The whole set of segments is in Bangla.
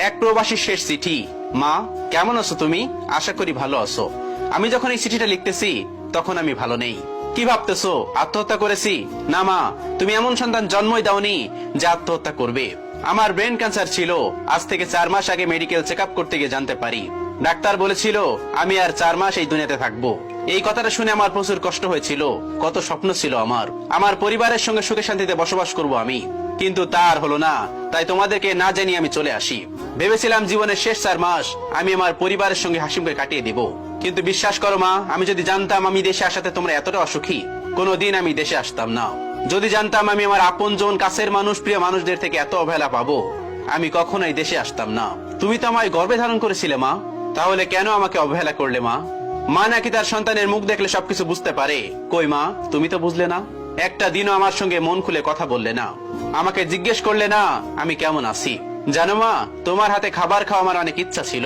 এক প্রবাসীর শেষ চিঠি। মা, কেমন আছো তুমি? আশা করি ভালো আছো। আমি যখন এই চিঠিটা লিখতেছি তখন আমি ভালো নেই। কি ভাবতেছো, আত্মহত্যা করেছি? না মা, তুমি এমন সন্তান জন্মই দাওনি যে আত্মহত্যা করবে। আমার ব্রেন ক্যান্সার ছিল। আজ থেকে 4 মাস আগে মেডিকেল চেক আপ করতে গিয়ে জানতে পারি ডাক্তার বলেছিল আমি আর 4 মাস এই দুনিয়াতে থাকবো। এই কথাটা শুনে আমার প্রচুর কষ্ট হয়েছিল। কত স্বপ্ন ছিল আমার পরিবারের সঙ্গে সুখে শান্তিতে বসবাস করব আমি, কিন্তু তার হলো না। তাই তোমাদেরকে না জানিয়ে আমি চলে আসি। ভেবেছিলাম জীবনের শেষ 4 মাস আমি আমার পরিবারের সঙ্গে হাসি মুখে কাটিয়ে দিব, কিন্তু বিশ্বাস করো মা, আমি যদি জানতাম আমি দেশে আসাতে তোমরা এতটা অসুখী, কোনোদিন আমি দেশে আসতাম না। যদি জানতাম আমি আমার আপনজন, কাছের মানুষ, প্রিয় মানুষদের থেকে এত অবহেলা পাবো, আমি কখনোই দেশে আসতাম না। তুমি তো আমায় গর্ভে ধারণ করেছিলে মা, তাহলে কেন আমাকে অবহেলা করলে মা? মা নাকি তার সন্তানের মুখ দেখলে সবকিছু বুঝতে পারে? কই মা, তুমি তো বুঝলে না। একটা দিনও আমার সঙ্গে মন খুলে কথা বললে না, আমাকে জিজ্ঞেস করলে না আমি কেমন আছি। জানো মা, তোমার হাতে খাবার খাওয়া আমার অনেক ইচ্ছা ছিল,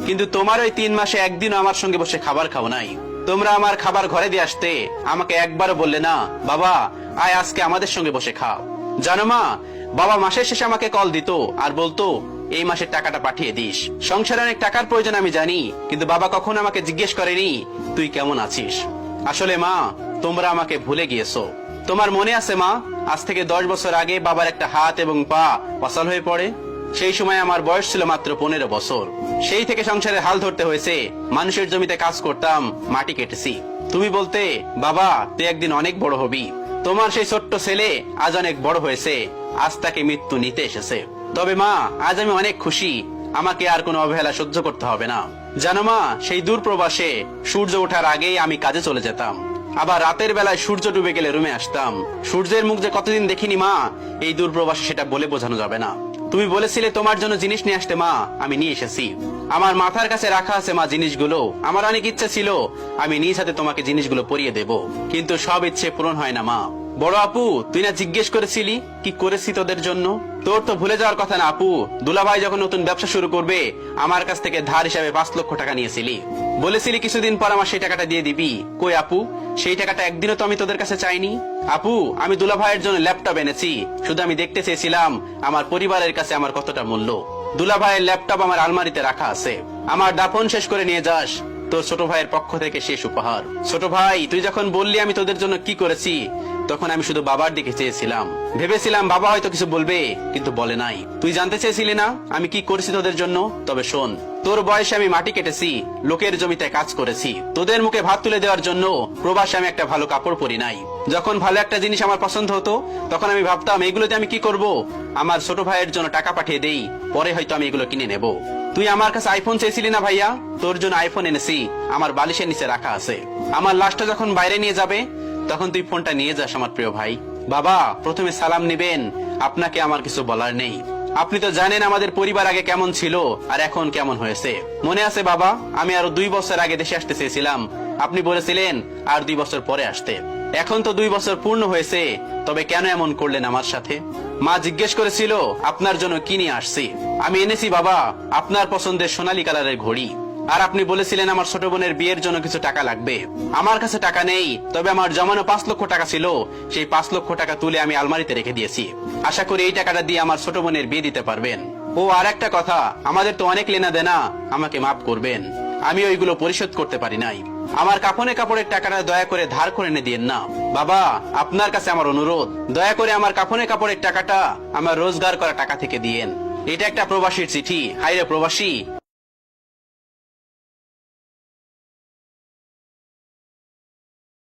কিন্তু তোমার ওই 3 মাসে একদিনও আমার সঙ্গে বসে খাবার খাও নাই। তোমরা আমার খাবার ঘরে দিয়ে আসতে, আমাকে একবারও বললে না বাবা আয় আজকে আমাদের সঙ্গে বসে খাও। জানো মা, বাবা মাসের শেষে আমাকে কল দিত আর বলতো এই মাসের টাকাটা পাঠিয়ে দিস। সংসারে অনেক টাকার প্রয়োজন আমি জানি, কিন্তু বাবা কখনো আমাকে জিজ্ঞেস করেনি তুই কেমন আছিস। আসলে মা, তোমরা আমাকে ভুলে গিয়েছো। তোমার মনে আছে মা, আজ থেকে 10 বছর আগে বাবার একটা হাত এবং পা অচল হয়ে পড়ে। সেই সময় আমার বয়স ছিল মাত্র 15 বছর। সেই থেকে সংসারের হাল ধরতে হয়েছে। মানুষের জমিতে কাজ করতাম, মাটি কেটেছি। তুমি বলতে বাবা তুই একদিন অনেক বড় হবি। তোমার সেই ছোট্ট ছেলে আজ অনেক বড় হয়েছে, আজ তাকে মৃত্যু নিতে এসেছে। তবে মা, আজ আমি অনেক খুশি, আমাকে আর কোনো অবহেলা সহ্য করতে হবে না। জানো মা, সেই দূর প্রবাসে সূর্য ওঠার আগেই আমি কাজে চলে যেতাম, আবার রাতের বেলায় সূর্য ডুবে গেলে রুমে আসতাম। সূর্যের মুখ যে কতদিন দেখিনি মা, এই দূর প্রবাসে সেটা বলে বোঝানো যাবে না। তুমি বলেছিলে তোমার জন্য জিনিস নিয়ে আসতে মা, আমি নিয়ে এসেছি। আমার মাথার কাছে রাখা আছে মা জিনিসগুলো। আমার অনেক ইচ্ছা ছিল আমি নিজ হাতে তোমাকে জিনিসগুলো পরিয়ে দেব, কিন্তু সব ইচ্ছে পূরণ হয় না মা। বড় আপু, তুই না জিজ্ঞেস করেছিলি কি করেছি তোদের জন্য? তোর তো ভুলে যাওয়ার কথা না আপু, দুলাভাই যখন নতুন ব্যবসা শুরু করবে আমার কাছ থেকে ধার হিসাবে 5 লক্ষ টাকা নিয়েছিলি। বলেছিলি কিছুদিন পর আমার সেই টাকাটা দিয়ে দিবি। কই আপু, সেই টাকাটা একদিনও তো আমি তোদের কাছে চাইনি। আপু, আমি দুলাভাইয়ের জন্য ল্যাপটপ এনেছি, শুধু আমি দেখতে চেয়েছিলাম আমার পরিবারের কাছে আমার কতটা মূল্য। দুলাভাইয়ের ল্যাপটপ আমার আলমারিতে রাখা আছে, আমার দাফন শেষ করে নিয়ে যাস, তোর ছোট ভাইয়ের পক্ষ থেকে শেষ উপহার। ছোট ভাই, তুই যখন বললি আমি তোদের জন্য কি করেছি, তখন আমি শুধু বাবার দিকে চেয়েছিলাম। ভেবেছিলাম বাবা হয়তো কিছু বলবে, কিন্তু বলে নাই। তুই জানতে চেয়েছিলি না আমি কি করেছি তোদের জন্য? তবে শোন, তোর বয়সে আমি মাটি কেটেছি, লোকের জমিতে কাজ করেছি, তোদের মুখে ভাত তুলে দেওয়ার জন্য প্রবাসে আমি একটা ভালো কাপড় পরি নাই। যখন ভালো একটা জিনিস আমার পছন্দ হতো তখন আমি ভাবতাম এগুলোতে আমি কি করব, আমার ছোট ভাইয়ের জন্য টাকা পাঠিয়ে দেই, পরে হয়তো আমি এগুলো কিনে নেব। তুই আমার কাছে আইফোন চেয়েছিলি না ভাইয়া, তোর জন্য আইফোন এনেছি, আমার বালিশের নিচে রাখা আছে। আমার লাশটা যখন বাইরে নিয়ে যাবে তখন তুই ফোনটা নিয়ে যাস আমার প্রিয় ভাই। বাবা, প্রথমে সালাম নিবেন, আপনাকে আমার কিছু বলার নেই। আপনি তো জানেন আমাদের পরিবার আগে কেমন ছিল আর এখন কেমন হয়েছে। মনে আছে বাবা, আমি আরো 2 বছর আগে দেশে আসতে চেয়েছিলাম, আপনি বলেছিলেন আর 2 বছর পরে আসতে। এখন তো 2 বছর পূর্ণ হয়েছে, তবে কেন এমন করলেন আমার সাথে? মা জিজ্ঞেস করেছিল আপনার জন্য কি নিয়ে আসছি। আমি এনেছি বাবা আপনার পছন্দের সোনালী কালারের ঘড়ি। আর আপনি বলেছিলেন আমার ছোট বোনের বিয়ের জন্য কিছু টাকা লাগবে। আমার কাছে টাকা নেই, তবে আমার জমানো 5 লক্ষ টাকা ছিল, সেই 5 লক্ষ টাকা তুলে আমি আলমারিতে রেখে দিয়েছি। আশা করি এই টাকাটা দিয়ে আমার ছোট বোনের বিয়ে দিতে পারবেন। ও আর একটা কথা, আমাদের তো অনেক লেনা দেনা, আমাকে মাফ করবেন, আমি ওইগুলো পরিশোধ করতে পারি নাই। আমার কাফনে কাপড়ের টাকাটা দয়া করে ধার করে এনে দিয়েন না। বাবা, আপনার কাছে আমার অনুরোধ, দয়া করে আমার কাফনে কাপড়ের টাকাটা আমার রোজগার করা টাকা থেকে দিয়েন। এটা একটা প্রবাসীর চিঠি। হাইরে প্রবাসী,